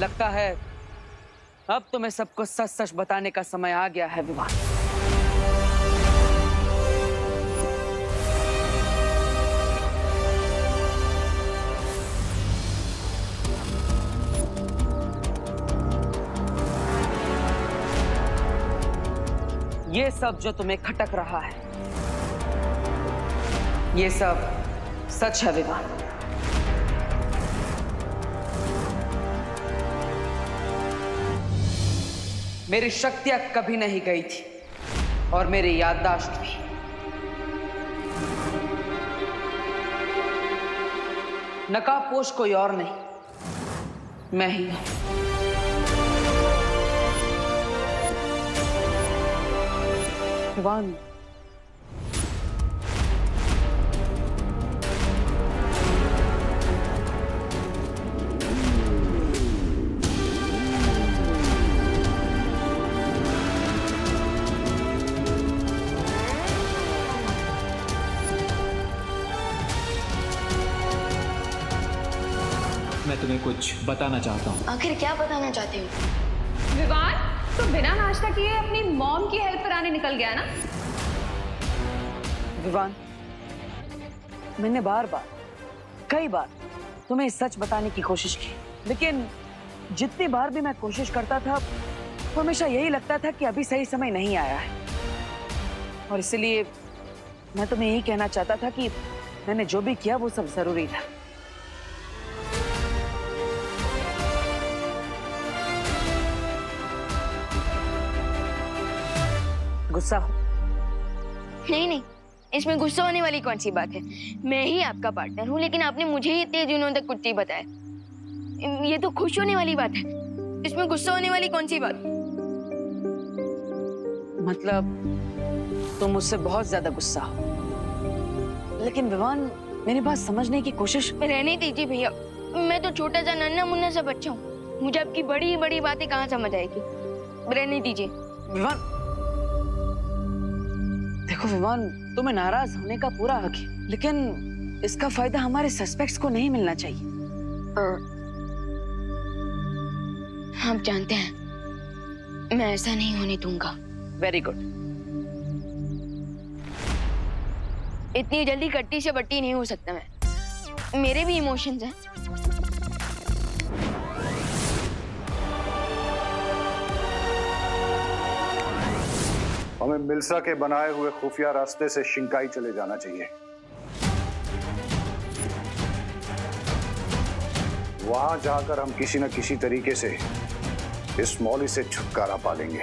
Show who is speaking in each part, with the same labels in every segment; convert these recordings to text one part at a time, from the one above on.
Speaker 1: लगता है अब तुम्हें सबको सच सच बताने का समय आ गया है विवान। ये सब जो तुम्हें खटक रहा है, ये सब सच है विवान। मेरी शक्तियां कभी नहीं गई थी और मेरी याददाश्त भी। नकाबपोश कोई और नहीं, मैं ही हूं। विवान,
Speaker 2: मैं तुम्हें कुछ बताना चाहता हूँ।
Speaker 3: आखिर क्या बताना चाहते हो?
Speaker 4: विवान, तो बिना नाश्ता किए अपनी मॉम की हेल्प कराने निकल गया ना?
Speaker 1: विवान, मैंने बार बार, कई बार तुम्हें सच बताने की कोशिश की, लेकिन जितनी बार भी मैं कोशिश करता था तो हमेशा यही लगता था कि अभी सही समय नहीं आया है। और इसलिए मैं तुम्हें यही कहना चाहता था कि मैंने जो भी किया वो सब जरूरी था। गुस्सा हो?
Speaker 3: नहीं नहीं, इसमें गुस्सा होने वाली कौन सी बात है? मैं ही आपका पार्टनर हूँ, लेकिन आपने मुझे ही इतने दिनों तक कुछ नहीं बताया। ये तो खुश होने वाली बात है, इसमें गुस्सा होने वाली कौन सी बात?
Speaker 1: मतलब तुम मुझसे बहुत ज्यादा गुस्सा हो। लेकिन विवान, मेरी बात समझने की कोशिश।
Speaker 3: रहने दीजिए भैया, मैं तो छोटा सा नन्हा मुन्ना सा बच्चा हूँ, मुझे आपकी बड़ी बड़ी बातें कहाँ समझ आएगी। रहने दीजिए।
Speaker 1: विवान, देखो विवान, तुम्हें नाराज होने का पूरा हक है, लेकिन इसका फायदा हमारे सस्पेक्ट्स को नहीं मिलना चाहिए।
Speaker 3: आप जानते हैं मैं ऐसा नहीं होने दूंगा।
Speaker 1: Very good.
Speaker 3: इतनी जल्दी कट्टी से बट्टी नहीं हो सकता मैं, मेरे भी इमोशंस हैं।
Speaker 5: हमें मिल्सा के बनाए हुए खुफिया रास्ते से शिंकाई चले जाना चाहिए। वहां जाकर हम किसी न किसी तरीके से इस मौली से छुटकारा पा लेंगे।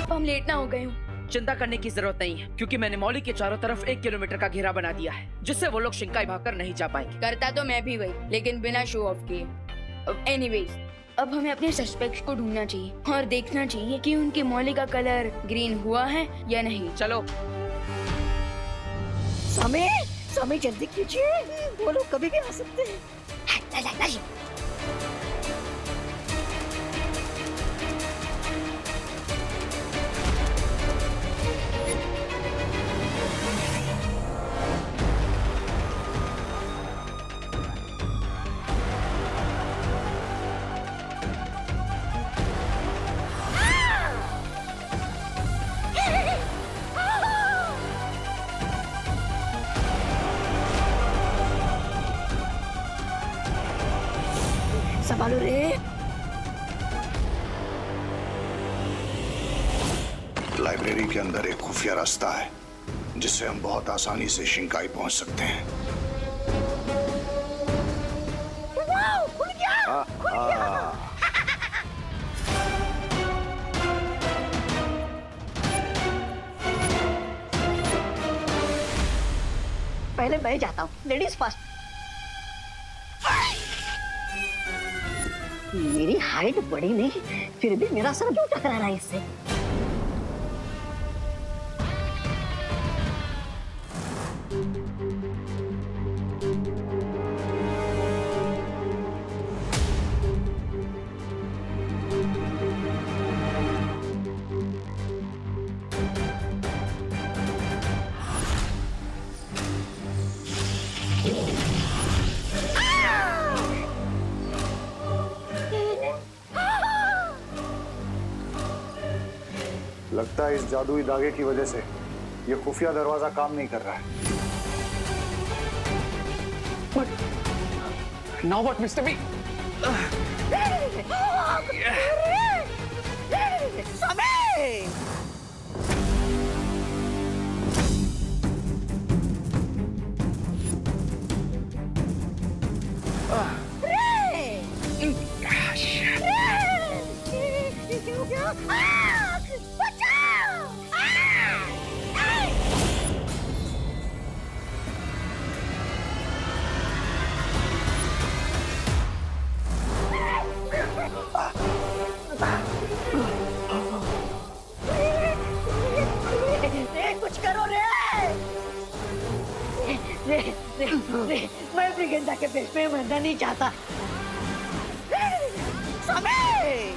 Speaker 3: हम लेट ना हो गए हूँ।
Speaker 1: चिंता करने की जरूरत नहीं है, क्योंकि मैंने मौली के चारों तरफ 1 किलोमीटर का घेरा बना दिया है, जिससे वो लोग शिंकाई भागकर नहीं जा पाएंगे।
Speaker 3: करता तो मैं भी वही, लेकिन बिना शो ऑफ किए। एनीवेज, अब हमें अपने सस्पेक्ट्स को ढूंढना चाहिए और देखना चाहिए कि उनकी मौली का कलर ग्रीन हुआ है या नहीं।
Speaker 1: चलो।
Speaker 6: समय जल्दी कीजिए, वो लोग कभी भी आ सकते हैं। संभालो रे।
Speaker 5: लाइब्रेरी के अंदर एक खुफिया रास्ता है, जिससे हम बहुत आसानी से शिंकाई पहुंच सकते हैं।
Speaker 6: खुल गया, खुल गया। पहले मैं जाता हूँ, लेडीज फर्स्ट। मेरी हाइट बड़ी नहीं, फिर भी मेरा सर क्यों टकरा रहा है इससे?
Speaker 5: लगता है इस जादुई धागे की वजह से ये खुफिया दरवाजा काम नहीं कर रहा है।
Speaker 2: Now what mister B?
Speaker 6: समय कुछ करो रे। मैं ब्रिगेंडा के पेट में मरना नहीं चाहता। समय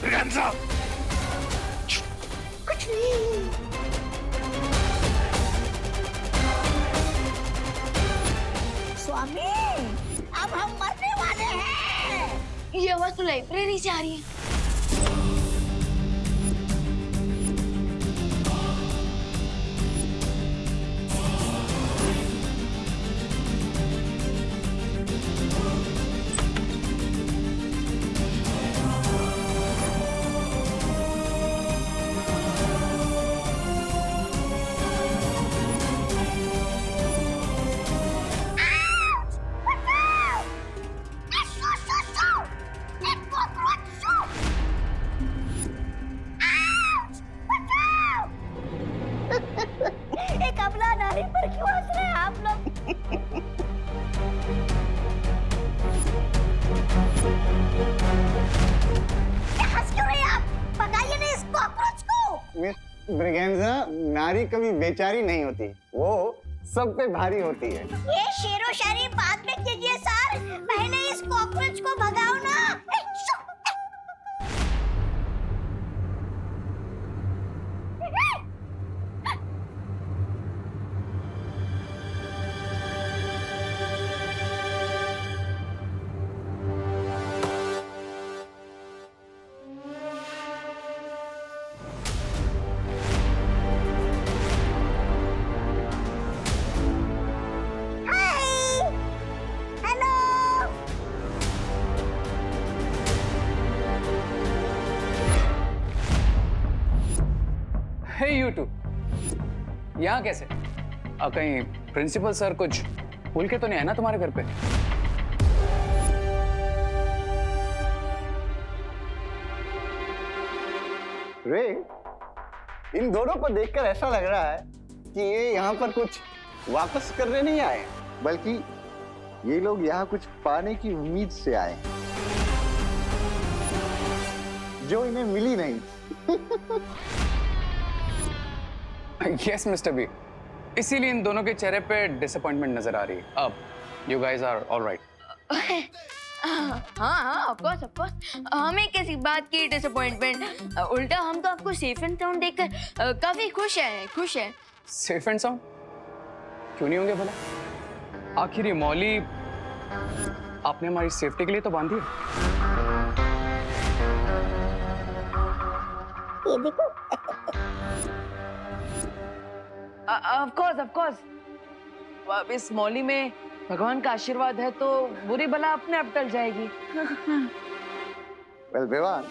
Speaker 5: ब्रिगेंडा!
Speaker 6: कुछ नहीं। स्वामी अब हम मरने वाले हैं।
Speaker 3: ये आवाज तो लाइब्रेरी से आ रही है।
Speaker 6: एक अबला नारी पर क्यों हंस रहे हैं आप लोग? क्या हंस क्यों रहे हैं आप? भगाइए ना इस कॉकरोच को।
Speaker 7: मिस ब्रिगेंजा, नारी कभी बेचारी नहीं होती, वो सब पे भारी होती है।
Speaker 6: ये शेरो शायरी बाद में कीजिए सर, पहले इस कॉकरोच को भगाओ ना।
Speaker 2: हे यू टू, यहाँ कैसे? कहीं प्रिंसिपल सर कुछ भूल के तो नहीं है ना तुम्हारे घर पे?
Speaker 7: रे, इन दोनों को देखकर ऐसा लग रहा है कि ये यहाँ पर कुछ वापस करने नहीं आए, बल्कि ये लोग यहाँ कुछ पाने की उम्मीद से आए हैं, जो इन्हें मिली नहीं।
Speaker 2: यस मिस्टर बी, इसीलिए इन दोनों के चेहरे पे डिसअपॉइंटमेंट नजर आ रही है। अब यू गाइस आर ऑलराइट।
Speaker 3: हाँ, ऑफ कोर्स। हमें किसी बात की डिसअपॉइंटमेंट? उल्टा हम तो आपको सेफ एंड साउंड देखकर काफी खुश हैं।
Speaker 2: सेफ एंड साउंड क्यों नहीं होंगे भला? आखिर ये मौली आपने हमारी सेफ्टी के लिए तो बांधी है।
Speaker 6: ये देखो।
Speaker 1: ऑफ कोर्स अब इस मौली में भगवान का आशीर्वाद है तो बुरी बला अपने आप टल जाएगी।
Speaker 7: वेल बेवान,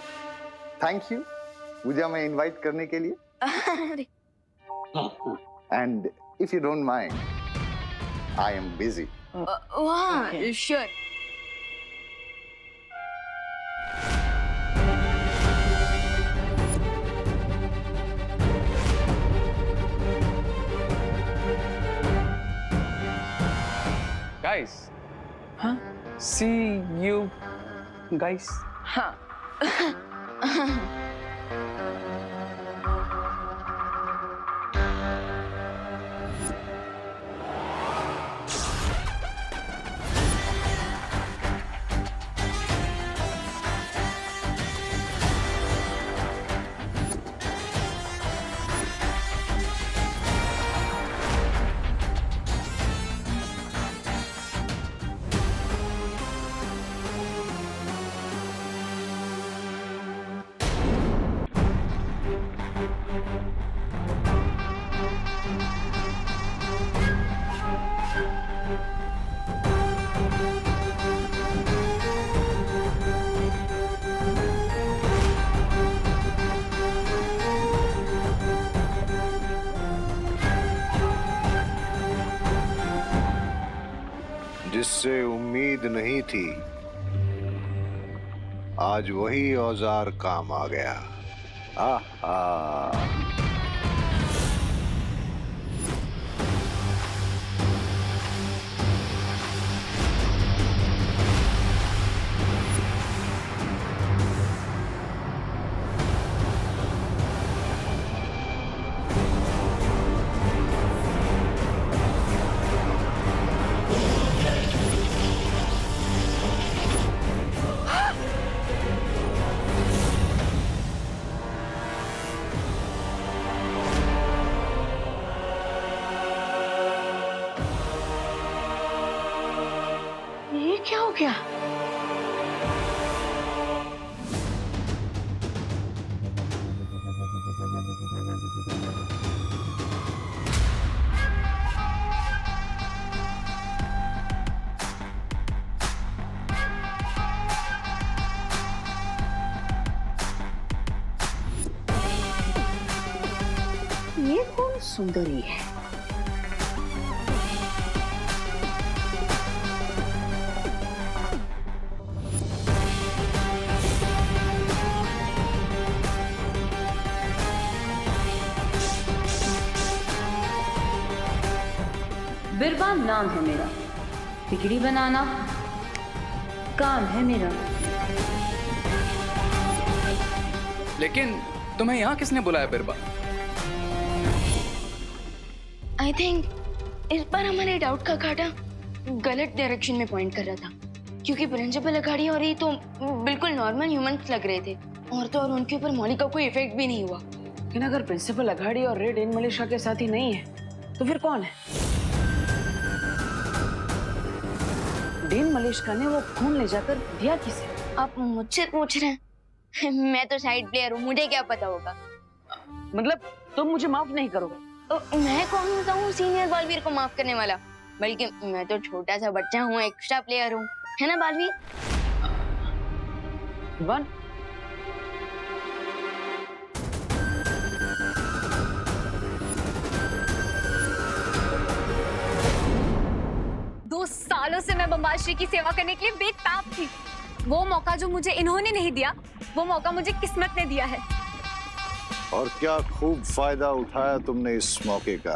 Speaker 7: थैंक यू मुझे हमें इनवाइट करने के लिए। And if you don't mind, I am busy.
Speaker 3: वाह, श्योर।
Speaker 2: Guys, हाँ? See you guys.
Speaker 1: हाँ।
Speaker 5: मुझसे उम्मीद नहीं थी, आज वही औजार काम आ गया। आहा।
Speaker 3: ये क्या हो गया? ये कौन सुंदरी है?
Speaker 8: बिरबा नाम है मेरा, बिगड़ी बनाना काम है मेरा।
Speaker 2: लेकिन तुम्हें यहाँ किसने बुलाया बिरबा?
Speaker 3: आई थिंक इस बार हमारे डाउट का कांटा गलत डायरेक्शन में पॉइंट कर रहा था, क्योंकि प्रिंसिपल अघाड़ी और ये तो बिल्कुल नॉर्मल ह्यूमंस लग रहे थे, और तो और उनके ऊपर मौली का कोई इफेक्ट भी नहीं हुआ।
Speaker 1: लेकिन अगर प्रिंसिपल अघाड़ी और रेड इन मलेशिया के साथी नहीं है तो फिर कौन है? डेन मलेशिया ने वो खून ले जाकर दिया किसे?
Speaker 3: आप मुझसे पूछ रहे हैं? मैं तो साइड प्लेयर हूँ, मुझे क्या पता होगा।
Speaker 1: मतलब तुम मुझे माफ नहीं करोगे?
Speaker 3: तो मैं कौन होता हूँ सीनियर बालवीर को माफ करने वाला? बल्कि मैं तो छोटा सा बच्चा हूँ, एक्स्ट्रा प्लेयर हूँ, है ना बालवीर?
Speaker 1: वन
Speaker 4: 2 सालों से मैं बम्बाश्री की सेवा करने के लिए बेताब थी। वो मौका जो मुझे इन्होंने नहीं दिया, वो मौका मुझे किस्मत ने दिया है।
Speaker 5: और क्या खूब फायदा उठाया तुमने इस मौके का।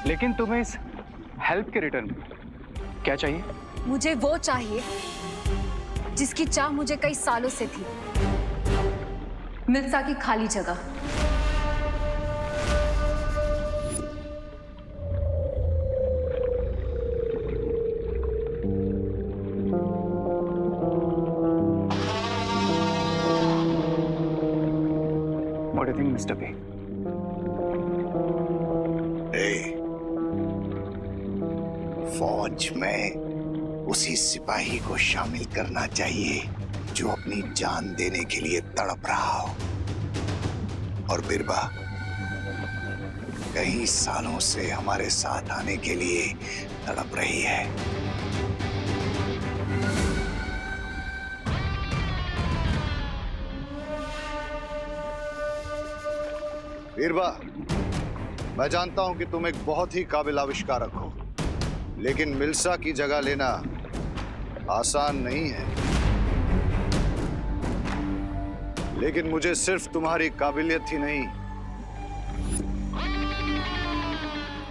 Speaker 2: लेकिन तुम्हें इस हेल्प के रिटर्न में क्या चाहिए?
Speaker 4: मुझे वो चाहिए जिसकी चाह मुझे कई सालों से थी, मिर्जा की खाली जगह।
Speaker 2: What do you think, Mr. P?
Speaker 5: फौज में उसी सिपाही को शामिल करना चाहिए जो अपनी जान देने के लिए तड़प रहा हो। और बिरबा कई सालों से हमारे साथ आने के लिए तड़प रही है। बिरबा, मैं जानता हूं कि तुम एक बहुत ही काबिल आविष्कारक हो, लेकिन मिल्सा की जगह लेना आसान नहीं है। लेकिन मुझे सिर्फ तुम्हारी काबिलियत ही नहीं,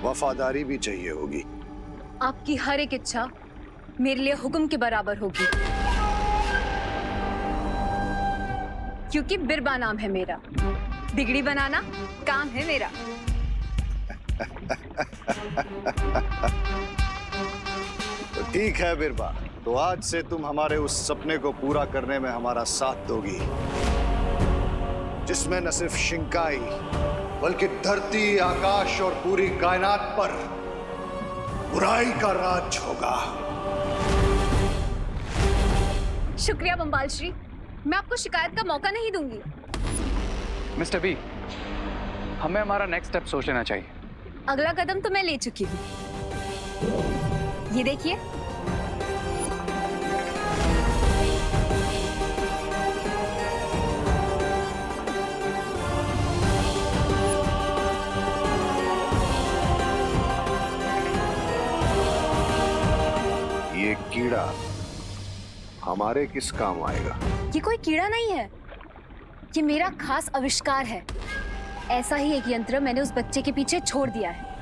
Speaker 5: वफादारी भी चाहिए होगी।
Speaker 4: आपकी हर एक इच्छा मेरे लिए हुक्म के बराबर होगी, क्योंकि बिरबा नाम है मेरा, बिगड़ी बनाना काम है मेरा।
Speaker 5: तो ठीक है बिरबा, तो आज से तुम हमारे उस सपने को पूरा करने में हमारा साथ दोगी, जिसमें न सिर्फ शिंकाई बल्कि धरती, आकाश और पूरी कायनात पर बुराई का राज होगा।
Speaker 4: शुक्रिया बम्बाल श्री, मैं आपको शिकायत का मौका नहीं दूंगी।
Speaker 2: मिस्टर बी, हमें हमारा नेक्स्ट स्टेप सोच लेना चाहिए।
Speaker 4: अगला कदम तो मैं ले चुकी हूँ, ये देखिए।
Speaker 5: हमारे किस काम आएगा।
Speaker 4: ये कोई कीड़ा नहीं है, ये मेरा खास आविष्कार है। ऐसा ही एक यंत्र मैंने उस बच्चे के पीछे छोड़ दिया है।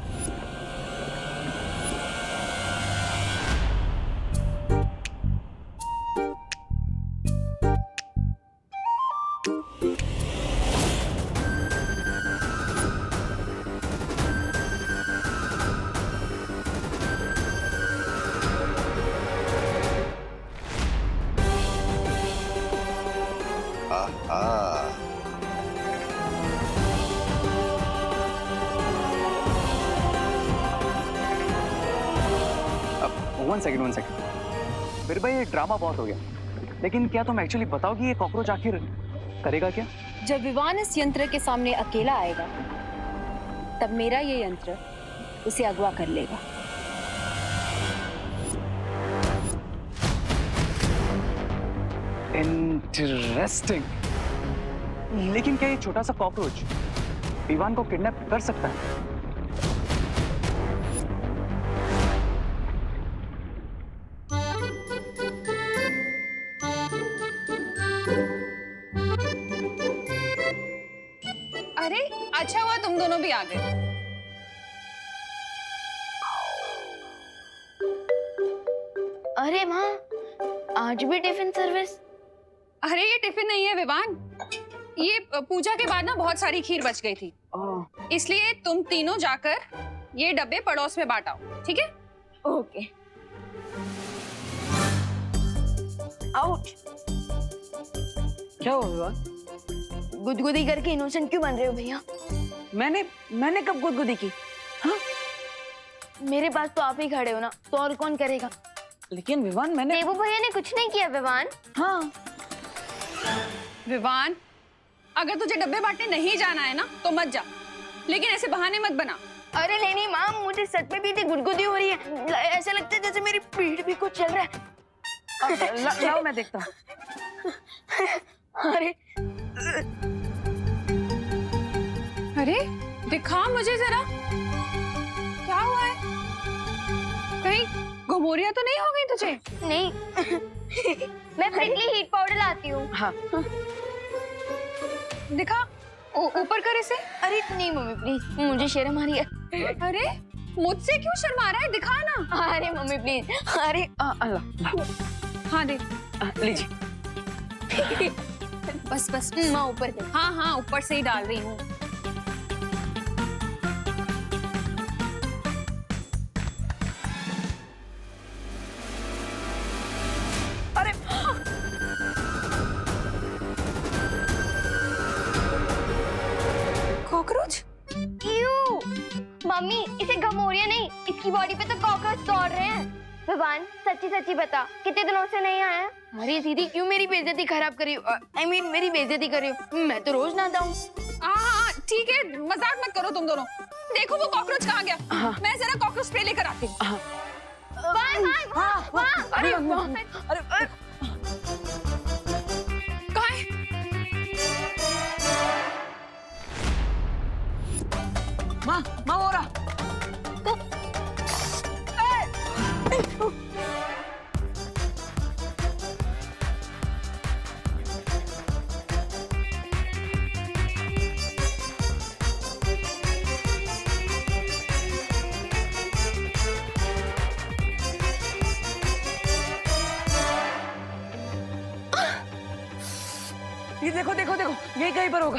Speaker 5: आहा,
Speaker 2: वन सेकंड। फिर भाई ये ड्रामा बहुत हो गया, लेकिन क्या तुम एक्चुअली बताओगी ये कॉकरोच आखिर करेगा क्या?
Speaker 8: जब विवान इस यंत्र के सामने अकेला आएगा, तब मेरा ये यंत्र उसे अगवा कर लेगा।
Speaker 2: इंटरेस्टिंग। लेकिन क्या ये छोटा सा कॉकरोच विवान को किडनैप कर सकता है?
Speaker 9: अरे अच्छा हुआ तुम दोनों भी आ गए।
Speaker 3: अरे माँ, आज भी टिफिन सर्विस?
Speaker 9: अरे ये टिफिन नहीं है विवान, ये पूजा के बाद ना बहुत सारी खीर बच गई थी, इसलिए तुम तीनों जाकर ये डब्बे पड़ोस में बांटाओ, ठीक है?
Speaker 3: ओके। आउट।
Speaker 1: क्या हुआ विवान?
Speaker 3: गुदगुदी करके इनोसेंट क्यों बन रहे हो भैया?
Speaker 1: मैंने कब गुदगुदी की? हाँ?
Speaker 3: मेरे पास तो आप ही खड़े हो ना, तो और कौन करेगा?
Speaker 1: लेकिन विवान मैंने
Speaker 3: देवू भैया ने कुछ नहीं किया विवान।
Speaker 1: हाँ।
Speaker 9: विवान, अगर तुझे डब्बे बांटने नहीं जाना है ना तो मत जा, लेकिन ऐसे बहाने मत बना।
Speaker 3: अरे नहीं माँ, मुझे सच में भी इतनी गुदगुदी हो रही है, ऐसा लगता है जैसे मेरी पीठ भी कुछ चल रहा है।
Speaker 1: लाओ मैं देखता हूँ।
Speaker 3: अरे
Speaker 9: अरे दिखा मुझे जरा, क्या हुआ है? कहीं घुमोरिया तो नहीं हो गई तुझे?
Speaker 3: नहीं। मैं प्रिकली हीट पाउडर लाती हूँ।
Speaker 1: हाँ।
Speaker 9: दिखा, ऊपर कर इसे।
Speaker 3: अरे नहीं मम्मी प्लीज, मुझे शर्म आ रही है।
Speaker 9: अरे मुझसे क्यों शर्मा रहा है, दिखा ना।
Speaker 3: अरे मम्मी प्लीज, अरे
Speaker 1: अल्लाह।
Speaker 9: हाँ दे।
Speaker 1: लीजिए।
Speaker 9: बस बस
Speaker 3: माँ ऊपर दे।
Speaker 9: हाँ ऊपर से ही डाल रही हूँ।
Speaker 1: अरे
Speaker 9: कॉकरोच?
Speaker 3: क्यों? मम्मी इसे घमोरिया नहीं, इसकी बॉडी पे तो कॉकरोच दौड़ रहे हैं। भगवान सच्ची सच्ची बता, कितने दिनों से नहीं आया? अरे दीदी क्यों मेरी बेइज्जती खराब करी हो? I mean, मेरी बेइज्जती करी हो? मैं तो रोज नहाता हूँ।
Speaker 9: हाँ ठीक है, मजाक मत करो तुम दोनों। देखो वो कॉकरोच कहाँ गया। मैं जरा कॉकरोच स्प्रे लेकर आती हूँ।
Speaker 3: अरे
Speaker 9: कहाँ है?
Speaker 1: माँ हो रहा। ये देखो, यही कहीं पर होगा।